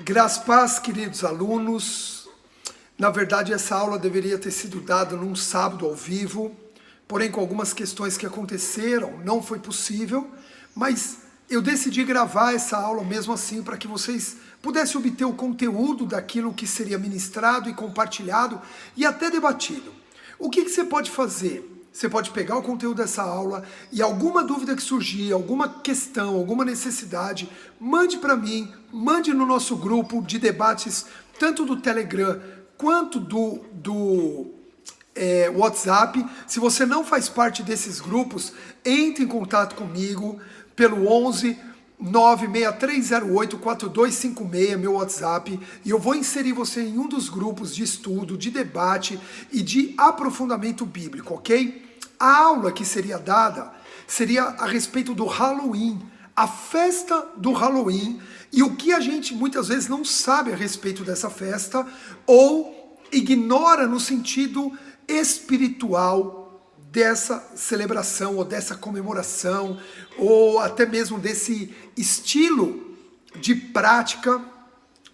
Graças, paz, queridos alunos. Na verdade, essa aula deveria ter sido dada num sábado ao vivo, porém com algumas questões que aconteceram, não foi possível, mas eu decidi gravar essa aula mesmo assim para que vocês pudessem obter o conteúdo daquilo que seria ministrado e compartilhado e até debatido. O que você pode fazer? Você pode pegar o conteúdo dessa aula e alguma dúvida que surgir, alguma questão, alguma necessidade, mande para mim, mande no nosso grupo de debates, tanto do Telegram quanto do WhatsApp. Se você não faz parte desses grupos, entre em contato comigo pelo 11 96308 4256, meu WhatsApp, e eu vou inserir você em um dos grupos de estudo, de debate e de aprofundamento bíblico, ok? A aula que seria dada seria a respeito do Halloween, a festa do Halloween, e o que a gente muitas vezes não sabe a respeito dessa festa ou ignora no sentido espiritual dessa celebração ou dessa comemoração ou até mesmo desse estilo de prática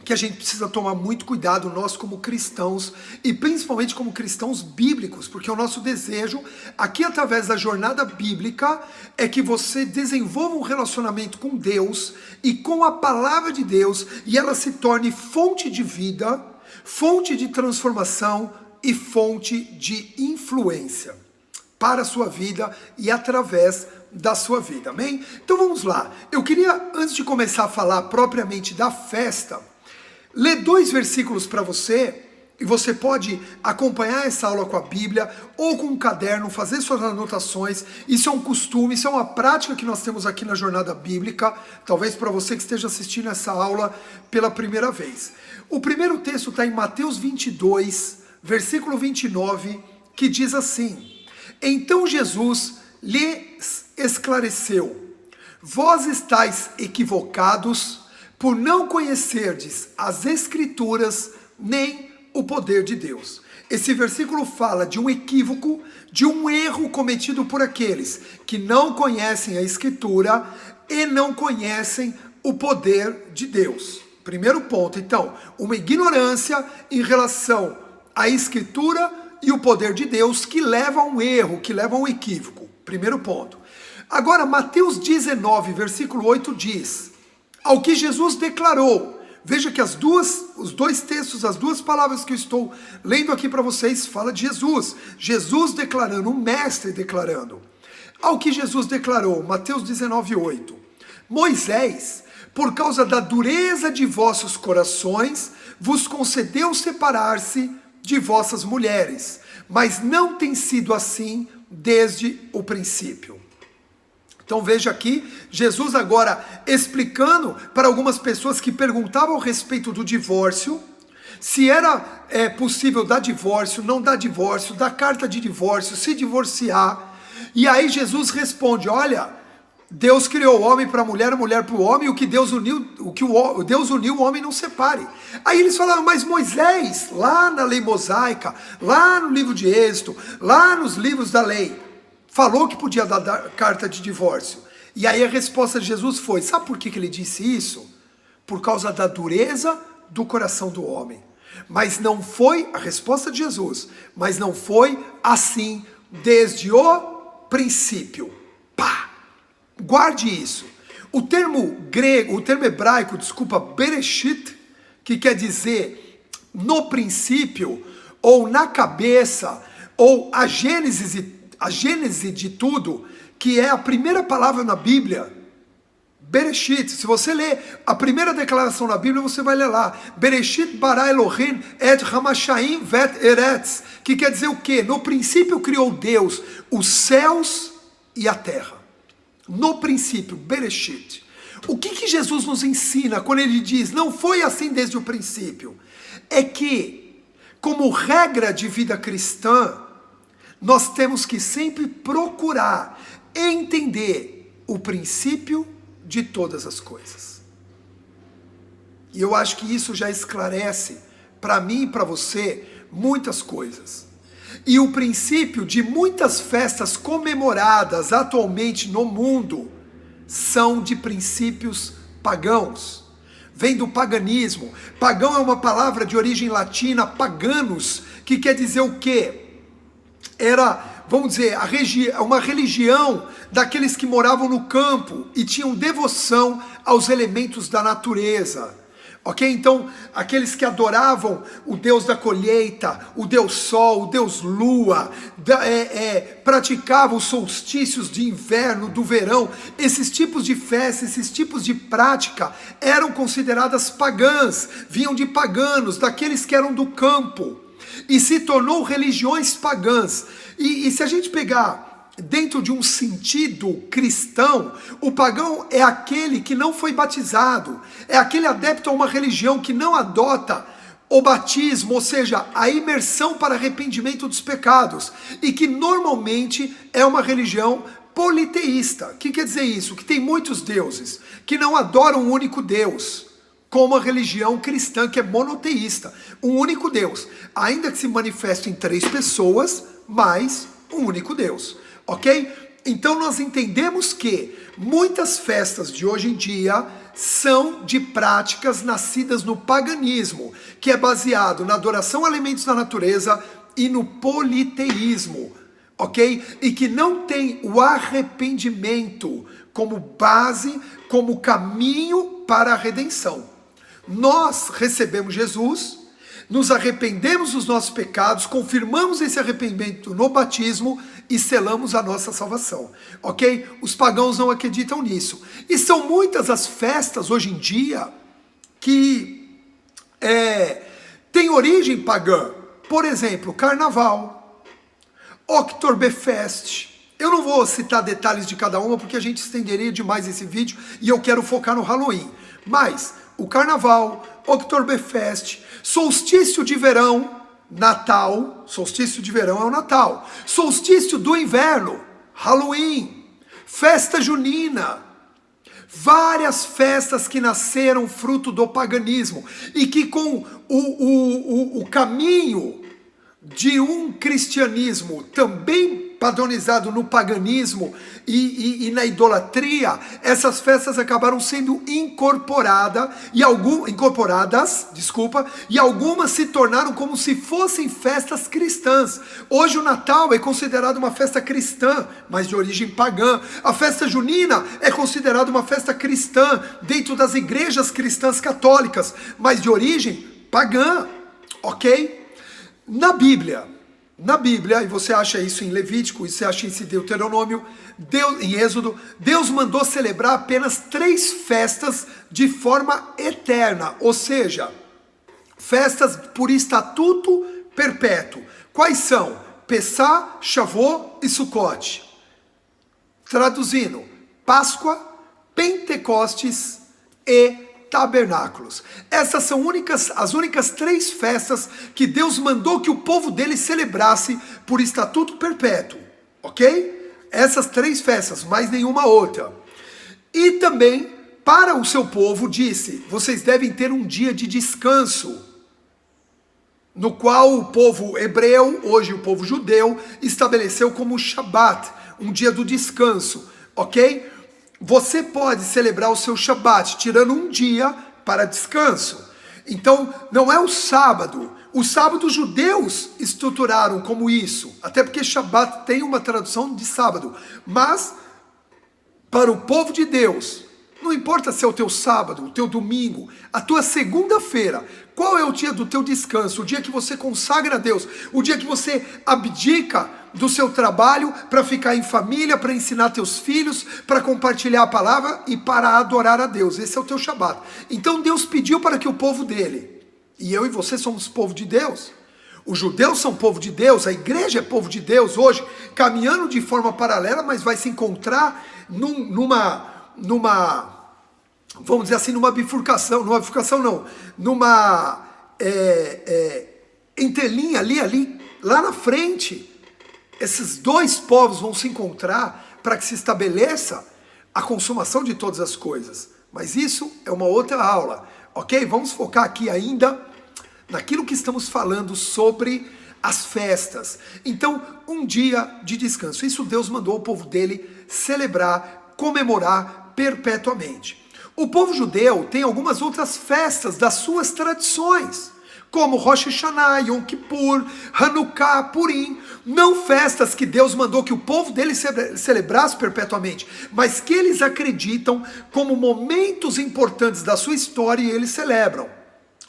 que a gente precisa tomar muito cuidado, nós como cristãos, e principalmente como cristãos bíblicos, porque o nosso desejo, aqui através da jornada bíblica, é que você desenvolva um relacionamento com Deus e com a palavra de Deus, e ela se torne fonte de vida, fonte de transformação e fonte de influência para a sua vida e através da sua vida, amém? Então vamos lá, eu queria, antes de começar a falar propriamente da festa, ler 2 versículos para você, e você pode acompanhar essa aula com a Bíblia, ou com um caderno, fazer suas anotações. Isso é um costume, isso é uma prática que nós temos aqui na Jornada Bíblica, talvez para você que esteja assistindo essa aula pela primeira vez. O primeiro texto está em Mateus 22, versículo 29, que diz assim: Então Jesus lhes esclareceu: Vós estáis equivocados por não conhecerdes as Escrituras nem o poder de Deus. Esse versículo fala de um equívoco, de um erro cometido por aqueles que não conhecem a Escritura e não conhecem o poder de Deus. Primeiro ponto, então, uma ignorância em relação à Escritura e o poder de Deus que leva a um erro, que leva a um equívoco. Primeiro ponto. Agora, Mateus 19, versículo 8 diz: Ao que Jesus declarou. Veja que os 2 textos, as 2 palavras que eu estou lendo aqui para vocês, fala de Jesus. Jesus declarando, o mestre declarando. Ao que Jesus declarou, Mateus 19, 8. Moisés, por causa da dureza de vossos corações, vos concedeu separar-se de vossas mulheres, mas não tem sido assim desde o princípio. Então veja aqui, Jesus agora explicando para algumas pessoas que perguntavam a respeito do divórcio, se era possível dar divórcio, não dar divórcio, dar carta de divórcio, se divorciar. E aí Jesus responde: olha, Deus criou o homem para a mulher para o homem, o que Deus uniu, o homem não separe. Aí eles falaram: mas Moisés, lá na lei mosaica, lá no livro de Êxodo, lá nos livros da lei, falou que podia dar carta de divórcio. E aí a resposta de Jesus foi: sabe por que ele disse isso? Por causa da dureza do coração do homem. Mas não foi, a resposta de Jesus, mas não foi assim desde o princípio. Pá! Guarde isso. O termo hebraico, Bereshit, que quer dizer no princípio, ou na cabeça, ou a gênese de tudo, que é a primeira palavra na Bíblia, Bereshit. Se você ler a primeira declaração na Bíblia, você vai ler lá, Bereshit bara Elohim et hamashaim vet eretz, que quer dizer o quê? No princípio criou Deus os céus e a terra. No princípio, Bereshit. O que Jesus nos ensina quando ele diz, não foi assim desde o princípio? É que, como regra de vida cristã, nós temos que sempre procurar entender o princípio de todas as coisas. E eu acho que isso já esclarece para mim e para você muitas coisas. E o princípio de muitas festas comemoradas atualmente no mundo são de princípios pagãos. vem do paganismo. Pagão é uma palavra de origem latina, paganos, que quer dizer o quê? Era, vamos dizer, uma religião daqueles que moravam no campo e tinham devoção aos elementos da natureza. Ok? Então, aqueles que adoravam o Deus da colheita, o Deus Sol, o Deus Lua, praticavam os solstícios de inverno, do verão, esses tipos de festa, esses tipos de prática eram consideradas pagãs, vinham de paganos, daqueles que eram do campo, e se tornou religiões pagãs. E se a gente pegar dentro de um sentido cristão, o pagão é aquele que não foi batizado, é aquele adepto a uma religião que não adota o batismo, ou seja, a imersão para arrependimento dos pecados, e que normalmente é uma religião politeísta. O que quer dizer isso? Que tem muitos deuses, que não adoram um único Deus, como a religião cristã que é monoteísta, um único Deus, ainda que se manifeste em 3 pessoas, mas um único Deus. Ok? Então nós entendemos que muitas festas de hoje em dia são de práticas nascidas no paganismo, que é baseado na adoração a elementos da natureza e no politeísmo, ok? E que não tem o arrependimento como base, como caminho para a redenção. Nós recebemos Jesus, nos arrependemos dos nossos pecados, confirmamos esse arrependimento no batismo e selamos a nossa salvação, ok? Os pagãos não acreditam nisso. E são muitas as festas hoje em dia que têm origem pagã. Por exemplo, Carnaval, Oktoberfest. Eu não vou citar detalhes de cada uma porque a gente estenderia demais esse vídeo e eu quero focar no Halloween. Mas o Carnaval, Oktoberfest, solstício de verão, Natal, solstício de verão é o Natal, solstício do inverno, Halloween, festa junina, várias festas que nasceram fruto do paganismo e que com o caminho de um cristianismo também padronizado no paganismo e na idolatria, essas festas acabaram sendo incorporadas, e algumas se tornaram como se fossem festas cristãs. Hoje o Natal é considerado uma festa cristã, mas de origem pagã. A festa junina é considerada uma festa cristã dentro das igrejas cristãs católicas, mas de origem pagã, ok? Na Bíblia, e você acha isso em Levítico, e você acha isso em Deuteronômio, em Êxodo, Deus mandou celebrar apenas 3 festas de forma eterna, ou seja, festas por estatuto perpétuo. Quais são? Pessá, Shavuot e Sucote. Traduzindo, Páscoa, Pentecostes e Tabernáculos. Essas são as únicas 3 festas que Deus mandou que o povo dele celebrasse por estatuto perpétuo, ok? Essas 3 festas, mais nenhuma outra. E também, para o seu povo, disse, vocês devem ter um dia de descanso, no qual o povo hebreu, hoje o povo judeu, estabeleceu como Shabat, um dia do descanso, ok? Você pode celebrar o seu Shabat tirando um dia para descanso. Então, não é o sábado. Os sábados judeus estruturaram como isso, até porque Shabat tem uma tradução de sábado. Mas, para o povo de Deus, não importa se é o teu sábado, o teu domingo, a tua segunda-feira, qual é o dia do teu descanso? O dia que você consagra a Deus, o dia que você abdica do seu trabalho para ficar em família, para ensinar teus filhos, para compartilhar a palavra e para adorar a Deus. Esse é o teu Shabat. Então Deus pediu para que o povo dele, e eu e você somos povo de Deus, os judeus são povo de Deus, a igreja é povo de Deus hoje, caminhando de forma paralela, mas vai se encontrar vamos dizer assim, numa entrelinha ali, lá na frente, esses 2 povos vão se encontrar para que se estabeleça a consumação de todas as coisas. Mas isso é uma outra aula, ok? Vamos focar aqui ainda naquilo que estamos falando sobre as festas. Então, um dia de descanso. Isso Deus mandou o povo dele celebrar, comemorar perpetuamente. O povo judeu tem algumas outras festas das suas tradições, como Rosh Hashanah, Yom Kippur, Hanukkah, Purim. Não festas que Deus mandou que o povo dele celebrasse perpetuamente, mas que eles acreditam como momentos importantes da sua história e eles celebram.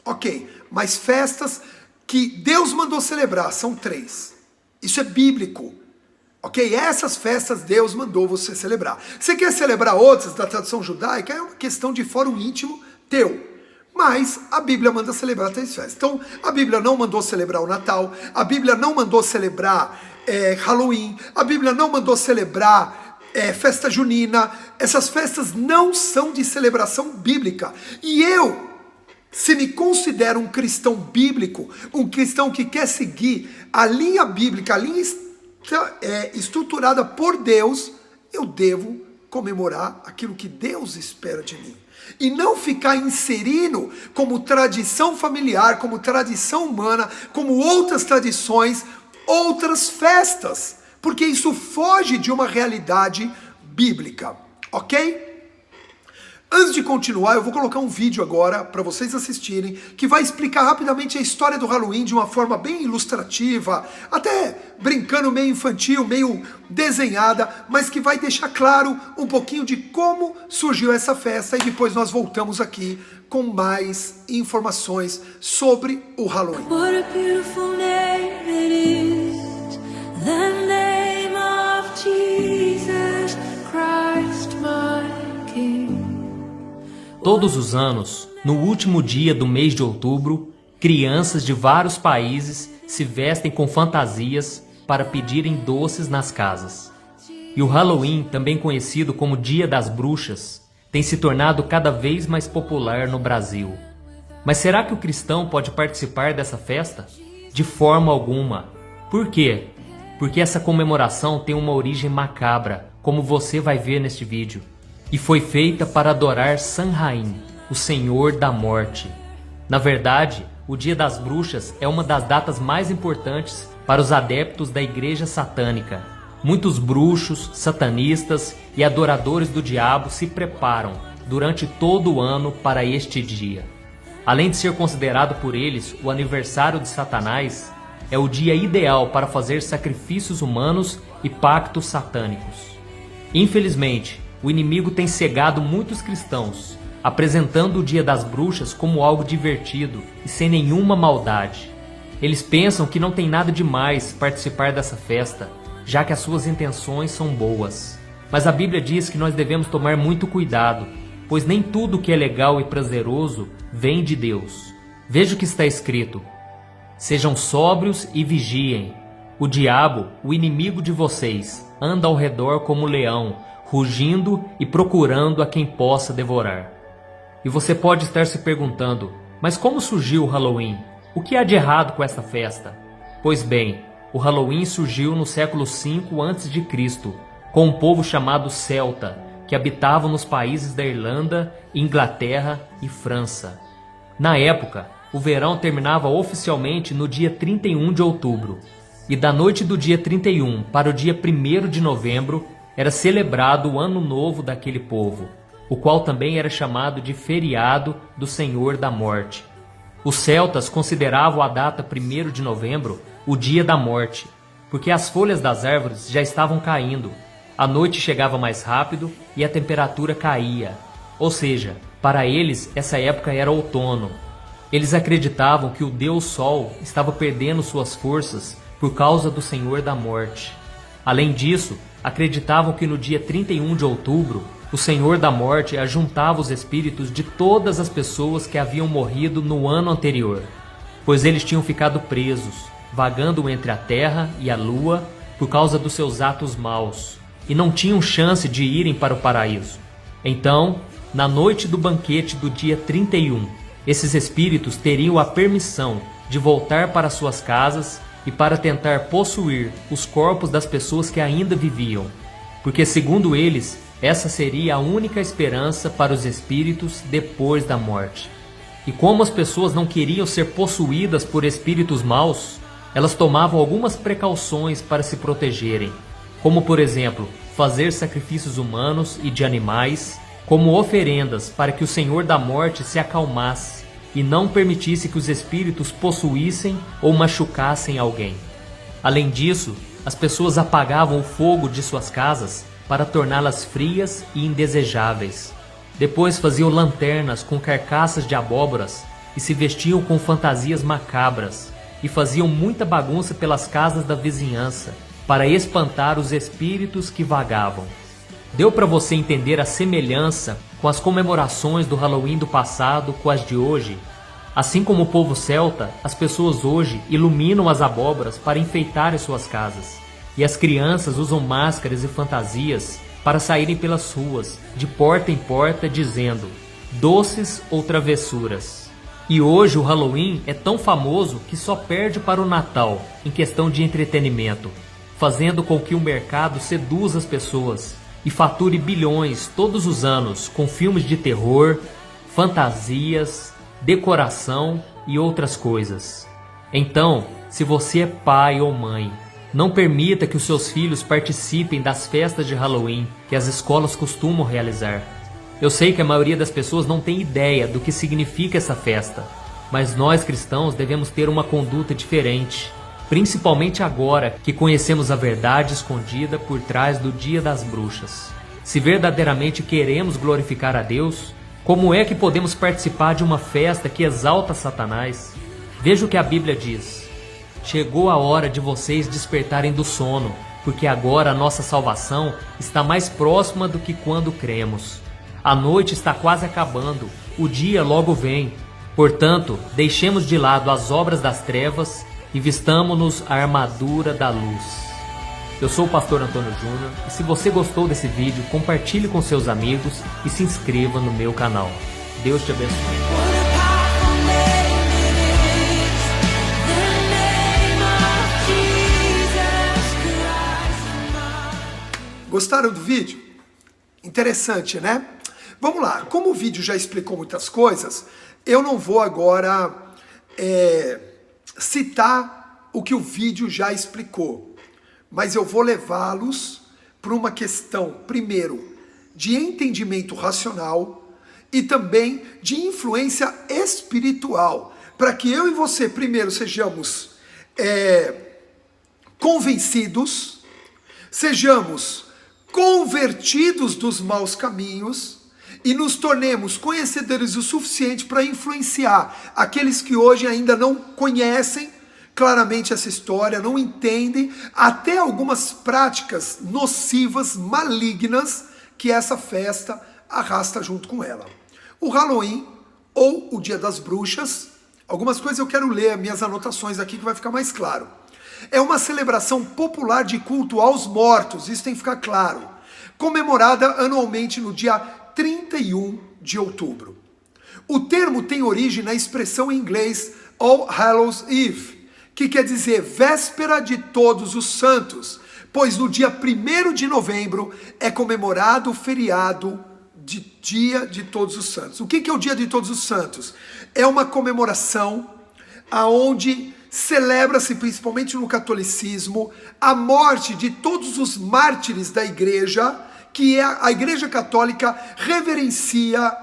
Ok, mas festas que Deus mandou celebrar são 3. Isso é bíblico. Ok? Essas festas Deus mandou você celebrar. Você quer celebrar outras da tradição judaica? É uma questão de fórum íntimo teu. Mas a Bíblia manda celebrar 3 festas. Então, a Bíblia não mandou celebrar o Natal, a Bíblia não mandou celebrar Halloween, a Bíblia não mandou celebrar festa junina. Essas festas não são de celebração bíblica. E eu, se me considero um cristão bíblico, um cristão que quer seguir a linha bíblica, a linha estruturada por Deus, eu devo comemorar aquilo que Deus espera de mim. E não ficar inserindo como tradição familiar, como tradição humana, como outras tradições, outras festas. Porque isso foge de uma realidade bíblica, ok? Antes de continuar, eu vou colocar um vídeo agora para vocês assistirem, que vai explicar rapidamente a história do Halloween de uma forma bem ilustrativa, até brincando, meio infantil, meio desenhada, mas que vai deixar claro um pouquinho de como surgiu essa festa, e depois nós voltamos aqui com mais informações sobre o Halloween. What a beautiful name it is, the name of Jesus Christ, my King. Todos os anos, no último dia do mês de outubro, crianças de vários países se vestem com fantasias para pedirem doces nas casas. E o Halloween, também conhecido como Dia das Bruxas, tem se tornado cada vez mais popular no Brasil. Mas será que o cristão pode participar dessa festa? De forma alguma. Por quê? Porque essa comemoração tem uma origem macabra, como você vai ver neste vídeo. E foi feita para adorar Samhain, o Senhor da Morte. Na verdade, o Dia das Bruxas é uma das datas mais importantes para os adeptos da Igreja Satânica. Muitos bruxos, satanistas e adoradores do diabo se preparam durante todo o ano para este dia. Além de ser considerado por eles o aniversário de Satanás, é o dia ideal para fazer sacrifícios humanos e pactos satânicos. Infelizmente, o inimigo tem cegado muitos cristãos, apresentando o Dia das Bruxas como algo divertido e sem nenhuma maldade. Eles pensam que não tem nada demais participar dessa festa, já que as suas intenções são boas. Mas a Bíblia diz que nós devemos tomar muito cuidado, pois nem tudo que é legal e prazeroso vem de Deus. Veja o que está escrito: sejam sóbrios e vigiem. O diabo, o inimigo de vocês, anda ao redor como um leão, rugindo e procurando a quem possa devorar. E você pode estar se perguntando, mas como surgiu o Halloween? O que há de errado com essa festa? Pois bem, o Halloween surgiu no século V a.C., com um povo chamado Celta, que habitavam nos países da Irlanda, Inglaterra e França. Na época, o verão terminava oficialmente no dia 31 de outubro, e da noite do dia 31 para o dia 1º de novembro, era celebrado o ano novo daquele povo, o qual também era chamado de feriado do Senhor da Morte. Os celtas consideravam a data 1º de novembro o dia da morte, porque as folhas das árvores já estavam caindo, a noite chegava mais rápido e a temperatura caía. Ou seja, para eles essa época era outono. Eles acreditavam que o Deus Sol estava perdendo suas forças por causa do Senhor da Morte. Além disso, acreditavam que no dia 31 de outubro, o Senhor da Morte ajuntava os espíritos de todas as pessoas que haviam morrido no ano anterior, pois eles tinham ficado presos, vagando entre a terra e a lua por causa dos seus atos maus, e não tinham chance de irem para o paraíso. Então, na noite do banquete do dia 31, esses espíritos teriam a permissão de voltar para suas casas e para tentar possuir os corpos das pessoas que ainda viviam, porque segundo eles, essa seria a única esperança para os espíritos depois da morte. E como as pessoas não queriam ser possuídas por espíritos maus, elas tomavam algumas precauções para se protegerem, como por exemplo, fazer sacrifícios humanos e de animais, como oferendas para que o Senhor da morte se acalmasse e não permitisse que os espíritos possuíssem ou machucassem alguém. Além disso, as pessoas apagavam o fogo de suas casas para torná-las frias e indesejáveis. Depois faziam lanternas com carcaças de abóboras e se vestiam com fantasias macabras e faziam muita bagunça pelas casas da vizinhança para espantar os espíritos que vagavam. Deu para você entender a semelhança com as comemorações do Halloween do passado com as de hoje? Assim como o povo celta, as pessoas hoje iluminam as abóboras para enfeitar as suas casas. E as crianças usam máscaras e fantasias para saírem pelas ruas, de porta em porta, dizendo doces ou travessuras. E hoje o Halloween é tão famoso que só perde para o Natal em questão de entretenimento, fazendo com que o mercado seduza as pessoas e fature bilhões todos os anos com filmes de terror, fantasias, decoração e outras coisas. Então, se você é pai ou mãe, não permita que os seus filhos participem das festas de Halloween que as escolas costumam realizar. Eu sei que a maioria das pessoas não tem ideia do que significa essa festa, mas nós cristãos devemos ter uma conduta diferente, principalmente agora que conhecemos a verdade escondida por trás do Dia das Bruxas. Se verdadeiramente queremos glorificar a Deus, como é que podemos participar de uma festa que exalta Satanás? Veja o que a Bíblia diz. Chegou a hora de vocês despertarem do sono, porque agora a nossa salvação está mais próxima do que quando cremos. A noite está quase acabando, o dia logo vem. Portanto, deixemos de lado as obras das trevas e vistamo-nos a armadura da luz. Eu sou o pastor Antônio Júnior e se você gostou desse vídeo, compartilhe com seus amigos e se inscreva no meu canal. Deus te abençoe. Gostaram do vídeo? Interessante, né? Vamos lá, como o vídeo já explicou muitas coisas, eu não vou agora citar o que o vídeo já explicou, mas eu vou levá-los para uma questão, primeiro, de entendimento racional e também de influência espiritual, para que eu e você, primeiro, sejamos convencidos, sejamos convertidos dos maus caminhos e nos tornemos conhecedores o suficiente para influenciar aqueles que hoje ainda não conhecem claramente essa história, não entendem até algumas práticas nocivas, malignas, que essa festa arrasta junto com ela. O Halloween, ou o Dia das Bruxas, algumas coisas eu quero ler, minhas anotações aqui que vai ficar mais claro. É uma celebração popular de culto aos mortos, isso tem que ficar claro, comemorada anualmente no dia 31 de outubro. O termo tem origem na expressão em inglês All Hallows Eve, que quer dizer véspera de todos os santos, pois no dia 1º de novembro é comemorado o feriado de Dia de Todos os Santos. O que é o Dia de Todos os Santos? É uma comemoração aonde celebra-se, principalmente no catolicismo, a morte de todos os mártires da igreja, que a igreja católica reverencia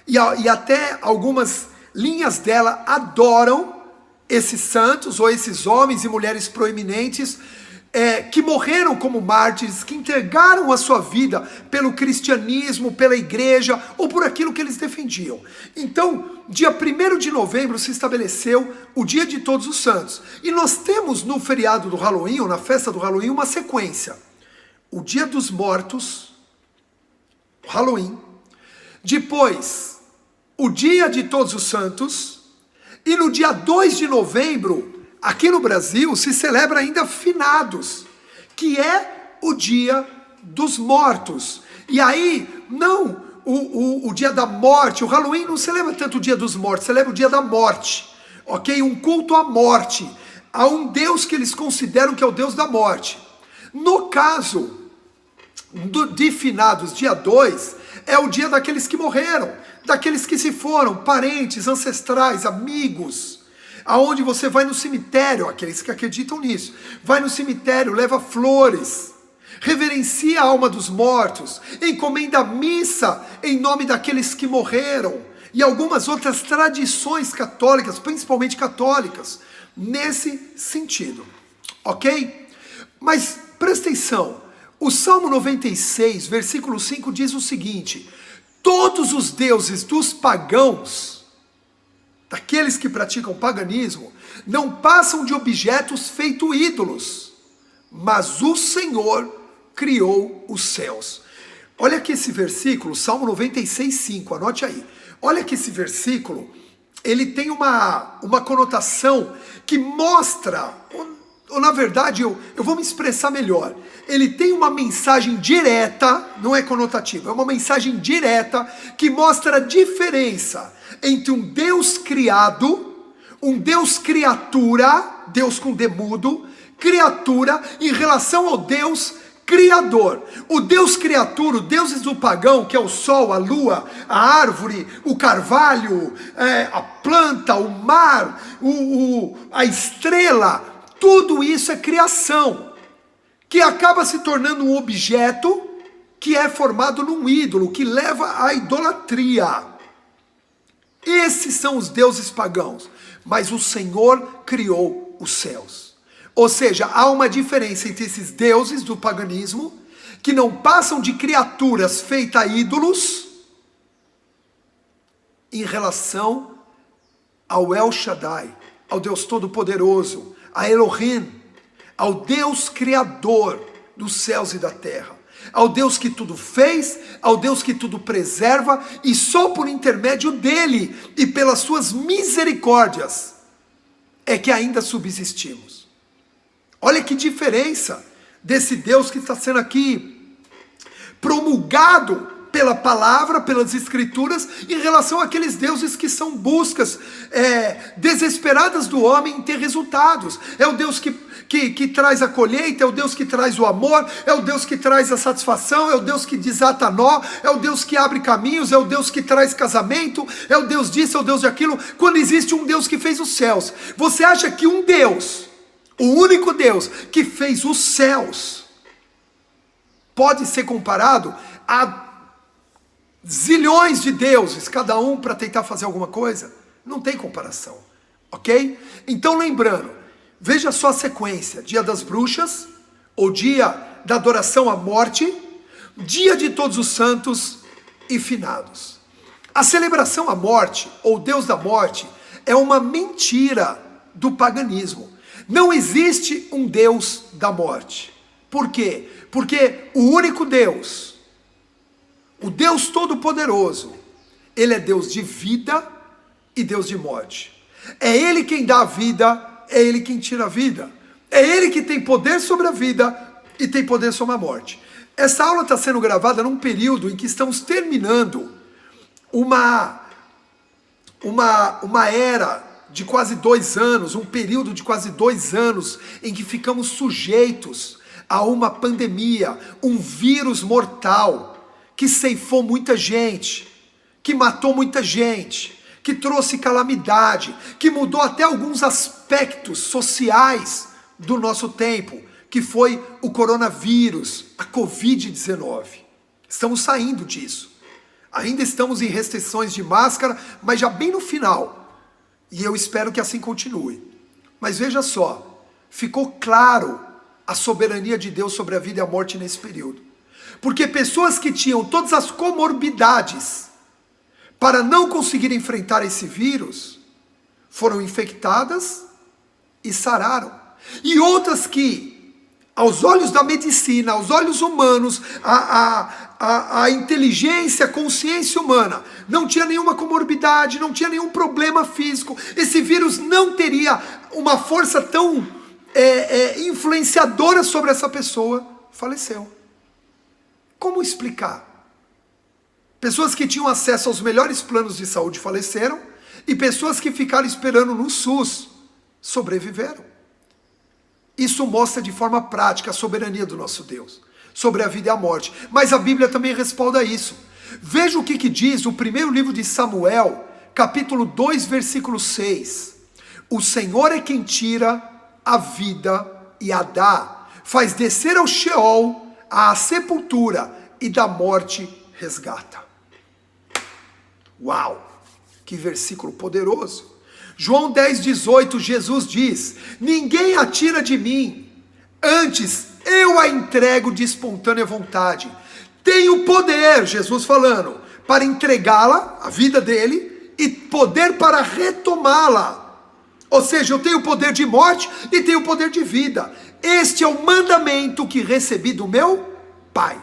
e até algumas linhas dela adoram esses santos ou esses homens e mulheres proeminentes que morreram como mártires, que entregaram a sua vida pelo cristianismo, pela igreja ou por aquilo que eles defendiam. Então, dia 1º de novembro se estabeleceu o Dia de Todos os Santos. E nós temos no feriado do Halloween, ou na festa do Halloween, uma sequência. O Dia dos Mortos, Halloween. Depois, o Dia de Todos os Santos. E no dia 2 de novembro, aqui no Brasil, se celebra ainda Finados, que é o Dia dos Mortos. E aí, não o Dia da Morte, o Halloween não celebra tanto o Dia dos Mortos, celebra o Dia da Morte, ok? Um culto à morte, a um Deus que eles consideram que é o Deus da morte. No caso de Finados, dia 2, é o dia daqueles que morreram, daqueles que se foram, parentes, ancestrais, amigos, aonde você vai no cemitério, aqueles que acreditam nisso, vai no cemitério, leva flores, reverencia a alma dos mortos, encomenda a missa em nome daqueles que morreram, e algumas outras tradições católicas, principalmente católicas, nesse sentido, ok? Mas presta atenção, o Salmo 96, versículo 5 diz o seguinte: todos os deuses dos pagãos, daqueles que praticam paganismo, não passam de objetos feitos ídolos, mas o Senhor criou os céus. Olha que esse versículo, Salmo 96, 5, anote aí. Olha que esse versículo, ele tem uma conotação que mostra, ou na verdade eu vou me expressar melhor. Ele tem uma mensagem direta, não é conotativa, é uma mensagem direta que mostra a diferença entre um Deus criado, um Deus criatura, Deus com D mudo, criatura, em relação ao Deus Criador. O Deus criatura, os deuses do pagão, que é o sol, a lua, a árvore, o carvalho, a planta, o mar, a estrela, tudo isso é criação, que acaba se tornando um objeto que é formado num ídolo, que leva à idolatria. Esses são os deuses pagãos, mas o Senhor criou os céus. Ou seja, há uma diferença entre esses deuses do paganismo, que não passam de criaturas feitas a ídolos, em relação ao El Shaddai, ao Deus Todo-Poderoso, a Elohim, ao Deus Criador dos céus e da terra, ao Deus que tudo fez, ao Deus que tudo preserva, e só por intermédio dele e pelas suas misericórdias é que ainda subsistimos. Olha que diferença desse Deus que está sendo aqui promulgado pela palavra, pelas escrituras, em relação àqueles deuses que são buscas desesperadas do homem em ter resultados. É o Deus que traz a colheita, é o Deus que traz o amor, é o Deus que traz a satisfação, é o Deus que desata nó, é o Deus que abre caminhos, é o Deus que traz casamento, é o Deus disso, é o Deus daquilo, quando existe um Deus que fez os céus. Você acha que um Deus, o único Deus que fez os céus, pode ser comparado a zilhões de deuses, cada um para tentar fazer alguma coisa? Não tem comparação, ok? Então lembrando, veja só a sequência: dia das bruxas, ou dia da adoração à morte, dia de todos os santos e finados. A celebração à morte, ou Deus da morte, é uma mentira do paganismo. Não existe um Deus da morte. Por quê? Porque o único Deus, o Deus Todo-Poderoso, ele é Deus de vida e Deus de morte. É Ele quem dá a vida, é Ele quem tira a vida. É Ele que tem poder sobre a vida e tem poder sobre a morte. Essa aula está sendo gravada num período em que estamos terminando uma era de quase 2 anos, um período de quase 2 anos em que ficamos sujeitos a uma pandemia, um vírus mortal, que ceifou muita gente, que matou muita gente, que trouxe calamidade, que mudou até alguns aspectos sociais do nosso tempo, que foi o coronavírus, a Covid-19. Estamos saindo disso. Ainda estamos em restrições de máscara, mas já bem no final. E eu espero que assim continue. Mas veja só, ficou claro a soberania de Deus sobre a vida e a morte nesse período. Porque pessoas que tinham todas as comorbidades para não conseguir enfrentar esse vírus, foram infectadas e sararam. E outras que, aos olhos da medicina, aos olhos humanos, a inteligência, a consciência humana, não tinha nenhuma comorbidade, não tinha nenhum problema físico, esse vírus não teria uma força tão influenciadora sobre essa pessoa, faleceu. Como explicar? Pessoas que tinham acesso aos melhores planos de saúde faleceram, e pessoas que ficaram esperando no SUS sobreviveram. Isso mostra de forma prática a soberania do nosso Deus sobre a vida e a morte. Mas a Bíblia também respalda isso. Veja o que diz o primeiro livro de Samuel, capítulo 2, versículo 6. O Senhor é quem tira a vida e a dá, faz descer ao Sheol à sepultura e da morte resgata. Uau, que versículo poderoso. João 10,18, Jesus diz: ninguém a tira de mim, antes eu a entrego de espontânea vontade. Tenho poder, Jesus falando, para entregá-la, a vida dele, e poder para retomá-la. Ou seja, eu tenho poder de morte e tenho poder de vida. Este é o mandamento que recebi do meu Pai.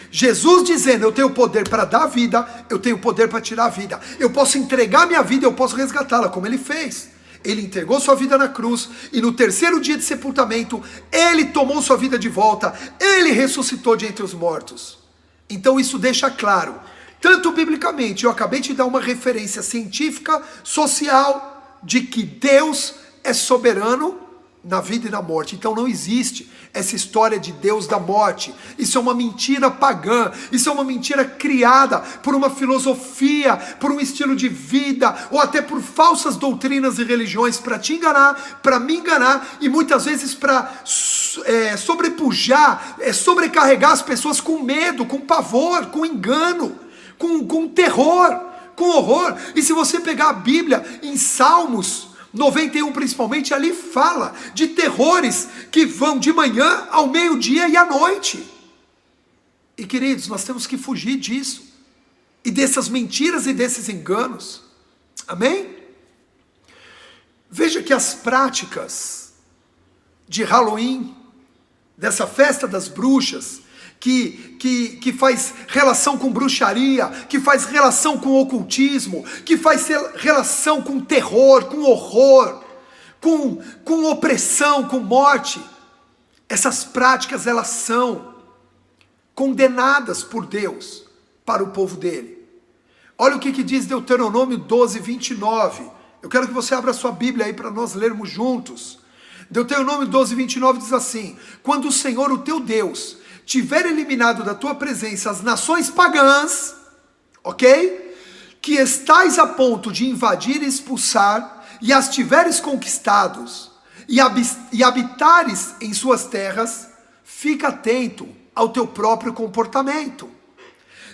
Jesus dizendo, eu tenho poder para dar vida, eu tenho poder para tirar a vida. Eu posso entregar minha vida, eu posso resgatá-la, como ele fez. Ele entregou sua vida na cruz, e no terceiro dia de sepultamento, ele tomou sua vida de volta, ele ressuscitou de entre os mortos. Então isso deixa claro, tanto biblicamente, eu acabei de dar uma referência científica, social, de que Deus é soberano na vida e na morte. Então não existe essa história de Deus da morte. Isso é uma mentira pagã, isso é uma mentira criada por uma filosofia, por um estilo de vida, ou até por falsas doutrinas e religiões para te enganar, para me enganar, e muitas vezes para sobrepujar, sobrecarregar as pessoas com medo, com pavor, com engano, com terror, com horror. E se você pegar a Bíblia em Salmos 91 principalmente, ali fala de terrores que vão de manhã ao meio-dia e à noite. E queridos, nós temos que fugir disso, e dessas mentiras e desses enganos. Amém? Veja que as práticas de Halloween, dessa festa das bruxas, que faz relação com bruxaria, que faz relação com ocultismo, que faz relação com terror, com horror, com opressão, com morte. Essas práticas, elas são condenadas por Deus para o povo dele. Olha o que diz Deuteronômio 12:29. Eu quero que você abra sua Bíblia aí para nós lermos juntos. Deuteronômio 12:29 diz assim: quando o Senhor, o teu Deus, tiver eliminado da tua presença as nações pagãs, ok? Que estais a ponto de invadir e expulsar, e as tiveres conquistados, e habitares em suas terras, fica atento ao teu próprio comportamento.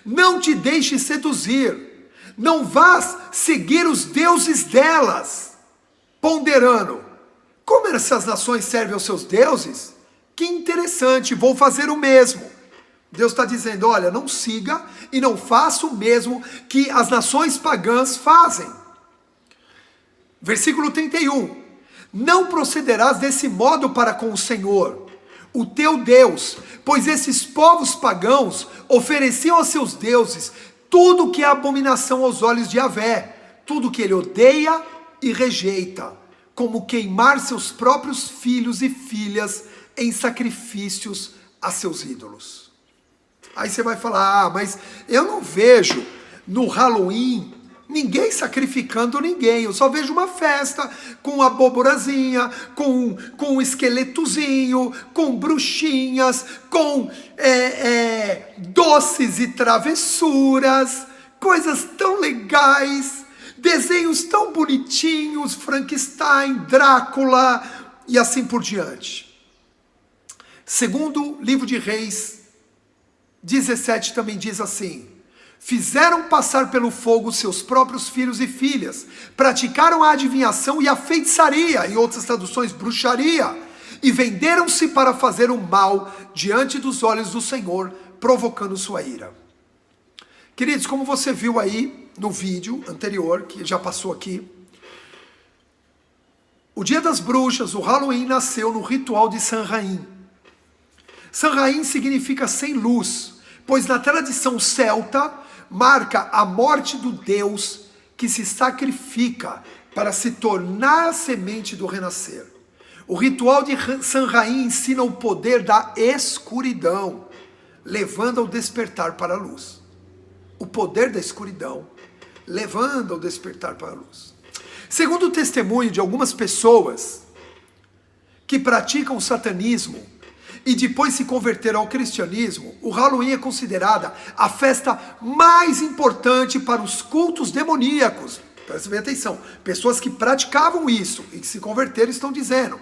Não te deixes seduzir, não vás seguir os deuses delas, ponderando, como essas nações servem aos seus deuses? Que interessante, vou fazer o mesmo. Deus está dizendo, olha, não siga e não faça o mesmo que as nações pagãs fazem. Versículo 31. Não procederás desse modo para com o Senhor, o teu Deus, pois esses povos pagãos ofereciam aos seus deuses tudo que é abominação aos olhos de Yahvé, tudo que ele odeia e rejeita, como queimar seus próprios filhos e filhas em sacrifícios a seus ídolos. Aí você vai falar, mas eu não vejo no Halloween ninguém sacrificando ninguém, eu só vejo uma festa com abóborazinha, com um esqueletozinho, com bruxinhas, com doces e travessuras, coisas tão legais, desenhos tão bonitinhos, Frankenstein, Drácula e assim por diante. Segundo livro de Reis 17 também diz assim: fizeram passar pelo fogo seus próprios filhos e filhas, praticaram a adivinhação e a feitiçaria, em outras traduções, bruxaria, e venderam-se para fazer o mal diante dos olhos do Senhor, provocando sua ira. Queridos, como você viu aí no vídeo anterior, que já passou aqui, o Dia das Bruxas, o Halloween, nasceu no ritual de Samhain. Samhain significa sem luz, pois na tradição celta marca a morte do Deus que se sacrifica para se tornar a semente do renascer. O ritual de Samhain ensina o poder da escuridão, levando ao despertar para a luz. O poder da escuridão, levando ao despertar para a luz. Segundo o testemunho de algumas pessoas que praticam o satanismo e depois se converteram ao cristianismo, o Halloween é considerada a festa mais importante para os cultos demoníacos. Presta bem atenção, pessoas que praticavam isso e que se converteram estão dizendo,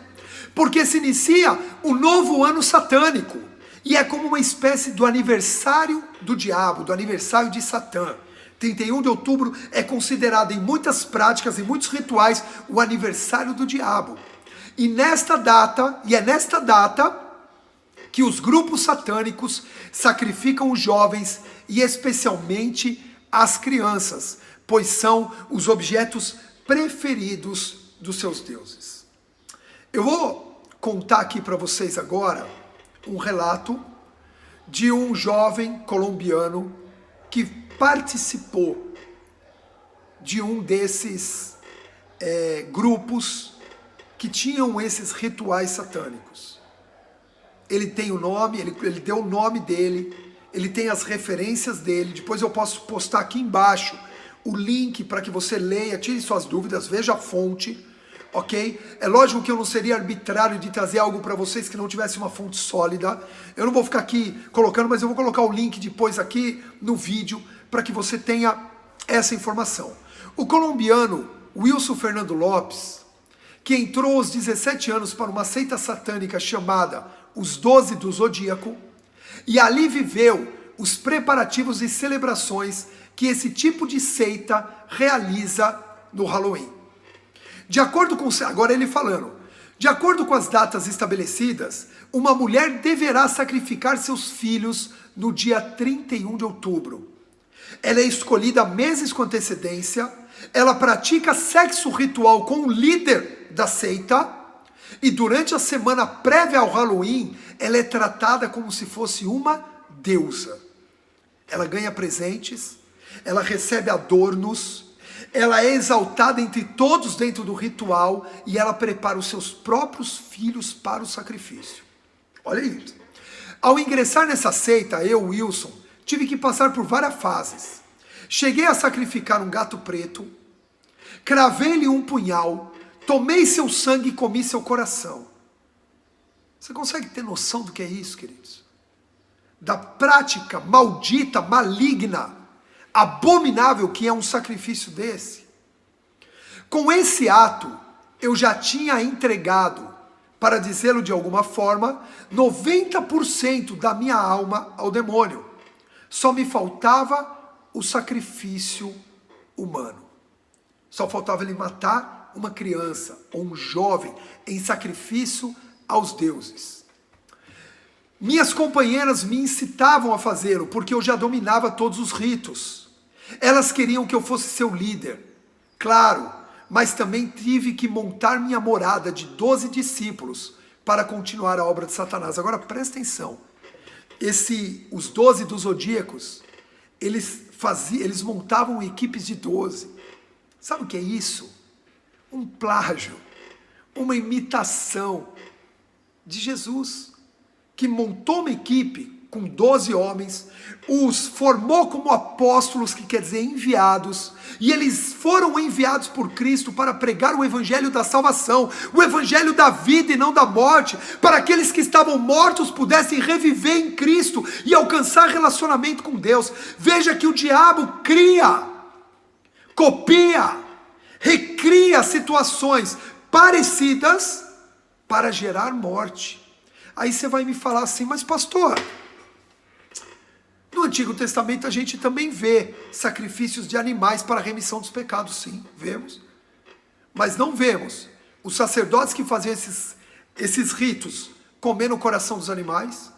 porque se inicia o novo ano satânico, E é como uma espécie do aniversário do diabo, do aniversário de Satã. 31 de outubro é considerado em muitas práticas, em muitos rituais, o aniversário do diabo. E é nesta data que os grupos satânicos sacrificam os jovens e especialmente as crianças, pois são os objetos preferidos dos seus deuses. Eu vou contar aqui para vocês agora um relato de um jovem colombiano que participou de um desses grupos que tinham esses rituais satânicos. Ele tem o nome, ele deu o nome dele, ele tem as referências dele. Depois eu posso postar aqui embaixo o link para que você leia, tire suas dúvidas, veja a fonte, ok? É lógico que eu não seria arbitrário de trazer algo para vocês que não tivesse uma fonte sólida. Eu não vou ficar aqui colocando, mas eu vou colocar o link depois aqui no vídeo para que você tenha essa informação. O colombiano Wilson Fernando Lopes, que entrou aos 17 anos para uma seita satânica chamada os 12 do Zodíaco, e ali viveu os preparativos e celebrações que esse tipo de seita realiza no Halloween. De acordo com, agora ele falando, de acordo com as datas estabelecidas, uma mulher deverá sacrificar seus filhos no dia 31 de outubro. Ela é escolhida meses com antecedência, ela pratica sexo ritual com o líder da seita, e durante a semana prévia ao Halloween, ela é tratada como se fosse uma deusa. Ela ganha presentes, ela recebe adornos, ela é exaltada entre todos dentro do ritual e ela prepara os seus próprios filhos para o sacrifício. Olha isso. Ao ingressar nessa seita, eu, Wilson, tive que passar por várias fases. Cheguei a sacrificar um gato preto, cravei-lhe um punhal, tomei seu sangue e comi seu coração. Você consegue ter noção do que é isso, queridos? Da prática maldita, maligna, abominável que é um sacrifício desse. Com esse ato, eu já tinha entregado, para dizê-lo de alguma forma, 90% da minha alma ao demônio. Só me faltava o sacrifício humano. Só faltava ele matar uma criança ou um jovem em sacrifício aos deuses. Minhas companheiras me incitavam a fazê-lo, porque eu já dominava todos os ritos. Elas queriam que eu fosse seu líder, claro, mas também tive que montar minha morada de 12 discípulos para continuar a obra de Satanás. Agora presta atenção, os 12 dos Zodíacos, eles montavam equipes de 12. Sabe o que é isso? Um plágio, uma imitação de Jesus, que montou uma equipe com 12 homens, os formou como apóstolos, que quer dizer enviados, e eles foram enviados por Cristo para pregar o evangelho da salvação, o evangelho da vida e não da morte, para aqueles que estavam mortos pudessem reviver em Cristo e alcançar relacionamento com Deus. Veja que o diabo cria, copia, recria situações parecidas para gerar morte. Aí você vai me falar assim, mas pastor, no Antigo Testamento a gente também vê sacrifícios de animais para a remissão dos pecados, sim, vemos. Mas não vemos os sacerdotes que faziam esses ritos comendo o coração dos animais.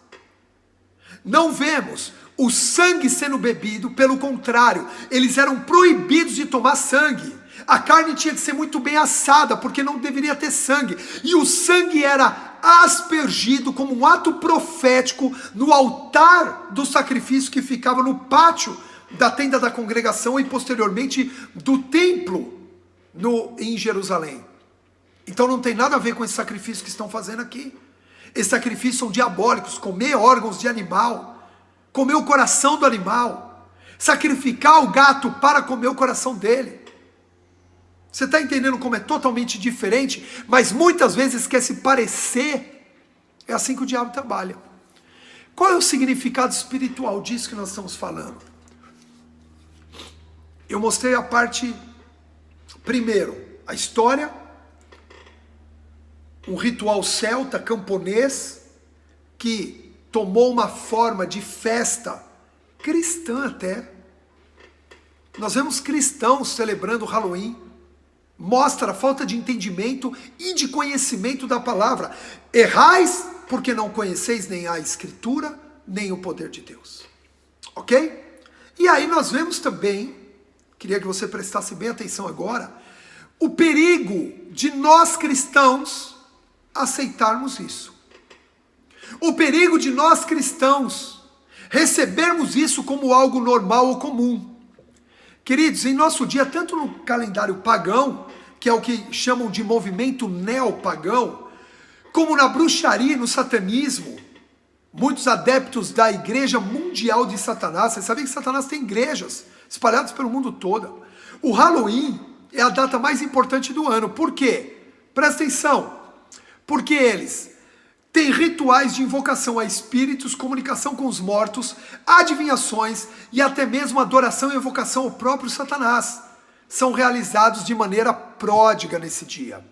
Não vemos o sangue sendo bebido, pelo contrário, eles eram proibidos de tomar sangue. A carne tinha que ser muito bem assada, porque não deveria ter sangue. E o sangue era aspergido como um ato profético no altar do sacrifício que ficava no pátio da tenda da congregação e posteriormente do templo em Jerusalém. Então não tem nada a ver com esse sacrifício que estão fazendo aqui. Esses sacrifícios são diabólicos, comer órgãos de animal, comer o coração do animal, sacrificar o gato para comer o coração dele. Você está entendendo como é totalmente diferente, mas muitas vezes quer se parecer. É assim que o diabo trabalha. Qual é o significado espiritual disso que nós estamos falando? Eu mostrei a parte, primeiro, a história, um ritual celta, camponês, que tomou uma forma de festa cristã até. Nós vemos cristãos celebrando o Halloween. Mostra a falta de entendimento e de conhecimento da palavra. Errais porque não conheceis nem a Escritura, nem o poder de Deus. Ok? E aí nós vemos também, queria que você prestasse bem atenção agora, o perigo de nós cristãos aceitarmos isso. O perigo de nós cristãos recebermos isso como algo normal ou comum. Queridos, em nosso dia, tanto no calendário pagão, que é o que chamam de movimento neopagão, como na bruxaria e no satanismo, muitos adeptos da Igreja Mundial de Satanás, você sabia que Satanás tem igrejas espalhadas pelo mundo todo. O Halloween é a data mais importante do ano. Por quê? Presta atenção. Porque eles têm rituais de invocação a espíritos, comunicação com os mortos, adivinhações e até mesmo adoração e evocação ao próprio Satanás. São realizados de maneira pródiga nesse dia.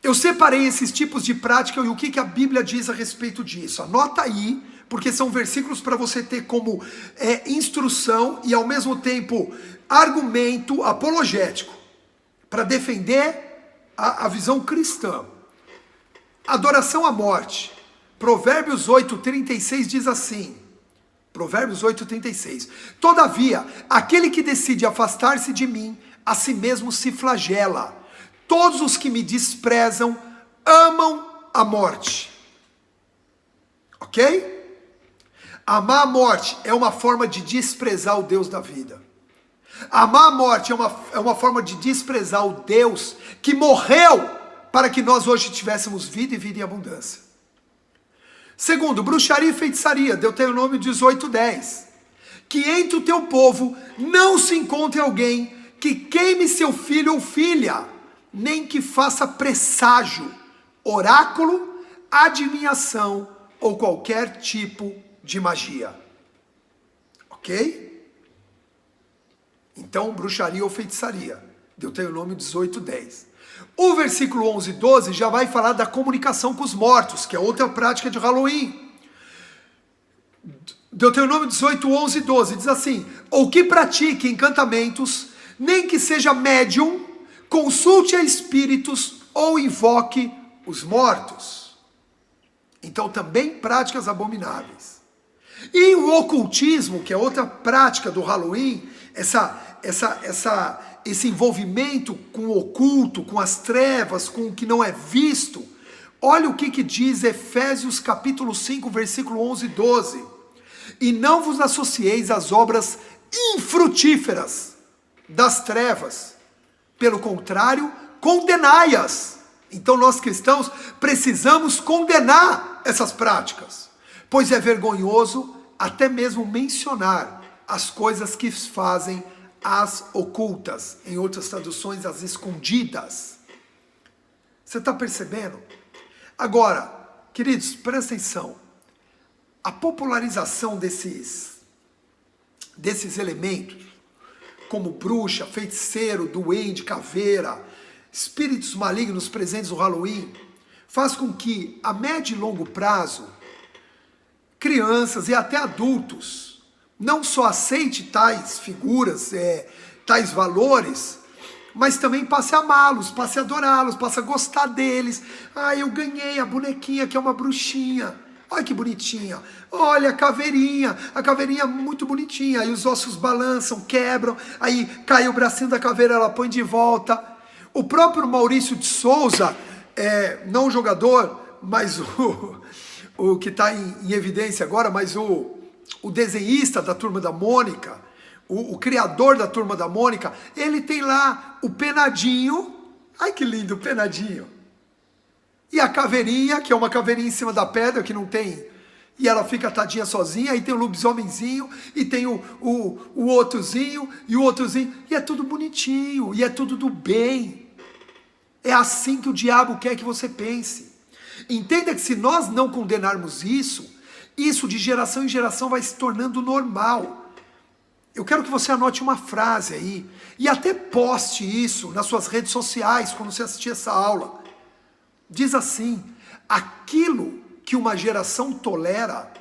Eu separei esses tipos de prática e o que a Bíblia diz a respeito disso. Anota aí, porque são versículos para você ter como instrução e ao mesmo tempo argumento apologético, para defender a visão cristã. Adoração à morte. Provérbios 8:36 diz assim. Provérbios 8:36. Todavia, aquele que decide afastar-se de mim, a si mesmo se flagela. Todos os que me desprezam amam a morte. Ok? Amar a morte é uma forma de desprezar o Deus da vida. Amar a morte é uma forma de desprezar o Deus que morreu para que nós hoje tivéssemos vida e vida em abundância. Segundo, bruxaria e feitiçaria, Deuteronômio 18:10. Que entre o teu povo não se encontre alguém que queime seu filho ou filha, nem que faça presságio, oráculo, adivinhação ou qualquer tipo de magia. Ok? Então, bruxaria ou feitiçaria, Deuteronômio 18:10. O versículo 11 e 12 já vai falar da comunicação com os mortos, que é outra prática de Halloween. Deuteronômio 18, 11 e 12 diz assim: ou que pratique encantamentos, nem que seja médium, consulte a espíritos ou invoque os mortos. Então também práticas abomináveis. E o ocultismo, que é outra prática do Halloween, esse envolvimento com o oculto, com as trevas, com o que não é visto. Olha o que diz Efésios capítulo 5, versículo 11 e 12. E não vos associeis às obras infrutíferas das trevas. Pelo contrário, condenai-as. Então nós cristãos precisamos condenar essas práticas, pois é vergonhoso até mesmo mencionar as coisas que fazem as ocultas, em outras traduções, as escondidas. Você está percebendo? Agora, queridos, presta atenção. A popularização desses elementos, como bruxa, feiticeiro, duende, caveira, espíritos malignos presentes no Halloween, faz com que, a médio e longo prazo, crianças e até adultos não só aceite tais figuras, tais valores, mas também passe a amá-los, passe a adorá-los, passe a gostar deles. Ah, eu ganhei a bonequinha que é uma bruxinha. Olha que bonitinha. Olha a caveirinha é muito bonitinha. Aí os ossos balançam, quebram, aí cai o bracinho da caveira, ela põe de volta. O próprio Maurício de Souza, não o jogador, mas o que está em evidência agora, mas o desenhista da Turma da Mônica, o criador da Turma da Mônica, ele tem lá o penadinho. Ai, que lindo o penadinho. E a caveirinha, que é uma caveirinha em cima da pedra, que não tem... E ela fica tadinha sozinha, aí tem o lobisomemzinho, e tem o outrozinho, e o outrozinho. E é tudo bonitinho, e é tudo do bem. É assim que o diabo quer que você pense. Entenda que se nós não condenarmos isso de geração em geração vai se tornando normal. Eu quero que você anote uma frase aí, e até poste isso nas suas redes sociais, quando você assistir essa aula. Diz assim: aquilo que uma geração tolera,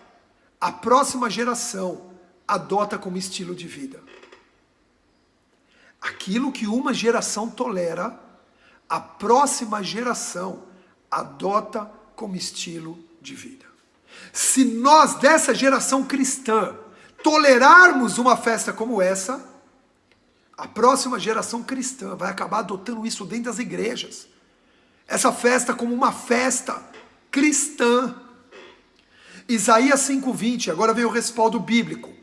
a próxima geração adota como estilo de vida. Aquilo que uma geração tolera, a próxima geração adota como estilo de vida. Se nós, dessa geração cristã, tolerarmos uma festa como essa, a próxima geração cristã vai acabar adotando isso dentro das igrejas. Essa festa como uma festa cristã. Isaías 5:20, agora vem o respaldo bíblico.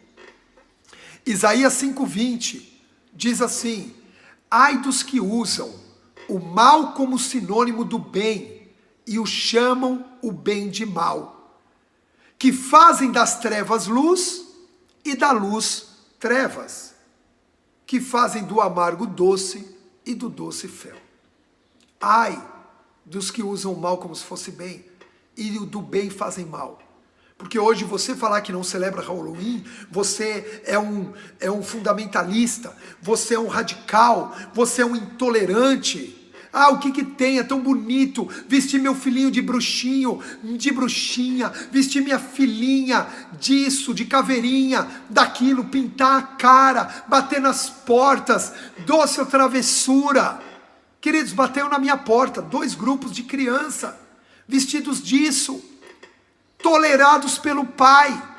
Isaías 5:20 diz assim: ai dos que usam o mal como sinônimo do bem e o chamam o bem de mal, que fazem das trevas luz e da luz trevas, que fazem do amargo doce e do doce fel. Ai dos que usam o mal como se fosse bem e do bem fazem mal. Porque hoje você falar que não celebra Halloween, você é um fundamentalista, você é um radical, você é um intolerante. Ah, o que tem? É tão bonito vestir meu filhinho de bruxinho, de bruxinha, vestir minha filhinha disso, de caveirinha, daquilo, pintar a cara, bater nas portas, doce ou travessura. Queridos, bateu na minha porta 2 grupos de criança, vestidos disso, tolerados pelo pai.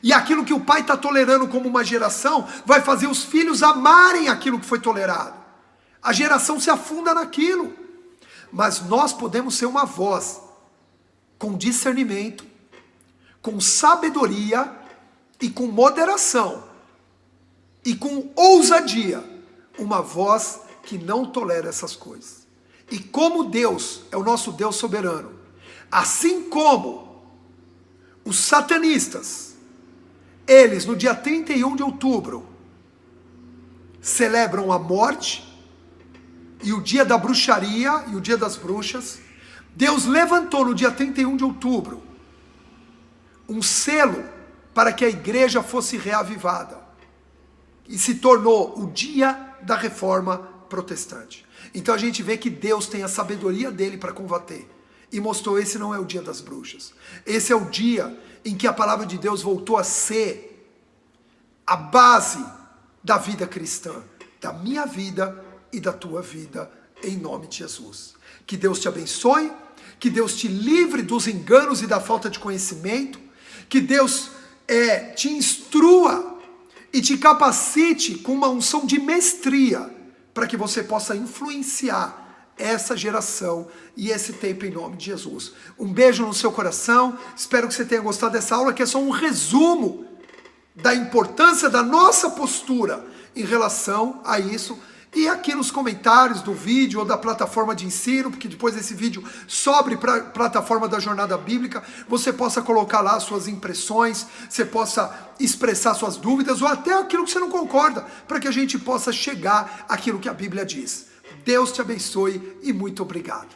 E aquilo que o pai está tolerando como uma geração, vai fazer os filhos amarem aquilo que foi tolerado. A geração se afunda naquilo. Mas nós podemos ser uma voz com discernimento, com sabedoria e com moderação e com ousadia, uma voz que não tolera essas coisas. E como Deus é o nosso Deus soberano, assim como os satanistas, eles no dia 31 de outubro celebram a morte e o dia da bruxaria e o dia das bruxas, Deus levantou no dia 31 de outubro um selo para que a igreja fosse reavivada e se tornou o dia da reforma protestante. Então a gente vê que Deus tem a sabedoria dele para combater e mostrou: esse não é o dia das bruxas, esse é o dia em que a palavra de Deus voltou a ser a base da vida cristã, da minha vida e da tua vida, em nome de Jesus. Que Deus te abençoe, que Deus te livre dos enganos e da falta de conhecimento, que Deus te instrua e te capacite com uma unção de mestria, para que você possa influenciar essa geração e esse tempo em nome de Jesus. Um beijo no seu coração, espero que você tenha gostado dessa aula, que é só um resumo da importância da nossa postura em relação a isso. E aqui nos comentários do vídeo ou da plataforma de ensino, porque depois esse vídeo sobe para a plataforma da Jornada Bíblica, você possa colocar lá suas impressões, você possa expressar suas dúvidas ou até aquilo que você não concorda, para que a gente possa chegar àquilo que a Bíblia diz. Deus te abençoe e muito obrigado.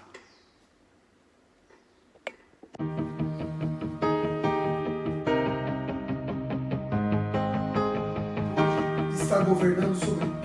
Está governando sobre